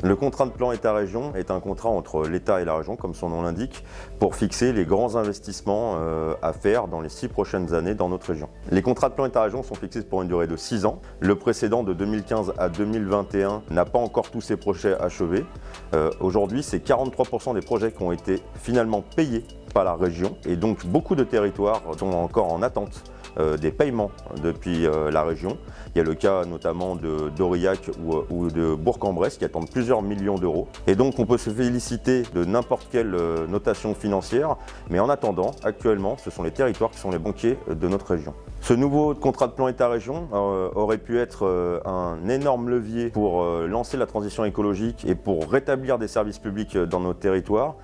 Le contrat de plan État-région est un contrat entre l'État et la région, comme son nom l'indique, pour fixer les grands investissements à faire dans les 6 prochaines années dans notre région. Les contrats de plan État-région sont fixés pour une durée de 6 ans. Le précédent de 2015 à 2021 n'a pas encore tous ses projets achevés. Aujourd'hui, c'est 43% des projets qui ont été finalement payés par la région et donc beaucoup de territoires sont encore en attente des paiements depuis la région. Il y a le cas notamment d'Aurillac ou de Bourg-en-Bresse qui attendent plusieurs millions d'euros. Et donc on peut se féliciter de n'importe quelle notation financière, mais en attendant, actuellement, ce sont les territoires qui sont les banquiers de notre région. Ce nouveau contrat de plan État-région aurait pu être un énorme levier pour lancer la transition écologique et pour rétablir des services publics dans nos territoires,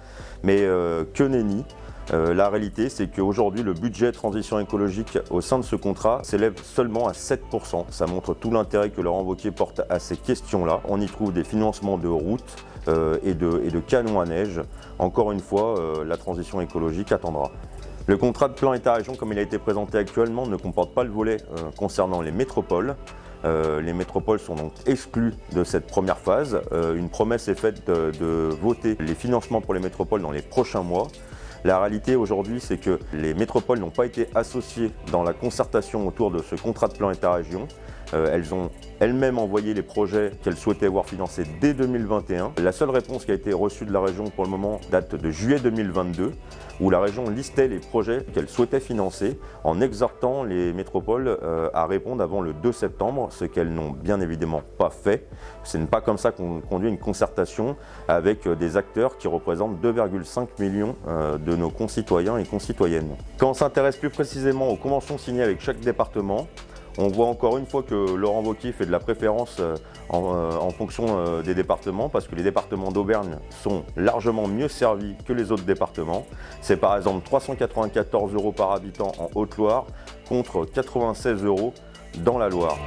mais que nenni. La réalité, c'est qu'aujourd'hui, le budget transition écologique au sein de ce contrat s'élève seulement à 7%. Ça montre tout l'intérêt que Laurent Wauquiez porte à ces questions-là. On y trouve des financements de routes et de canons à neige. Encore une fois, la transition écologique attendra. Le contrat de plan État-région, comme il a été présenté actuellement, ne comporte pas le volet concernant les métropoles. Les métropoles sont donc exclues de cette première phase. Une promesse est faite de voter les financements pour les métropoles dans les prochains mois. La réalité aujourd'hui, c'est que les métropoles n'ont pas été associées dans la concertation autour de ce contrat de plan État-région. Elles ont elles-mêmes envoyé les projets qu'elles souhaitaient voir financés dès 2021. La seule réponse qui a été reçue de la région pour le moment date de juillet 2022, où la région listait les projets qu'elle souhaitait financer en exhortant les métropoles à répondre avant le 2 septembre, ce qu'elles n'ont bien évidemment pas fait. Ce n'est pas comme ça qu'on conduit une concertation avec des acteurs qui représentent 2,5 millions de nos concitoyens et concitoyennes. Quand on s'intéresse plus précisément aux conventions signées avec chaque département, on voit encore une fois que Laurent Wauquiez fait de la préférence en fonction des départements, parce que les départements d'Auvergne sont largement mieux servis que les autres départements. C'est par exemple 394 € par habitant en Haute-Loire contre 96 € dans la Loire.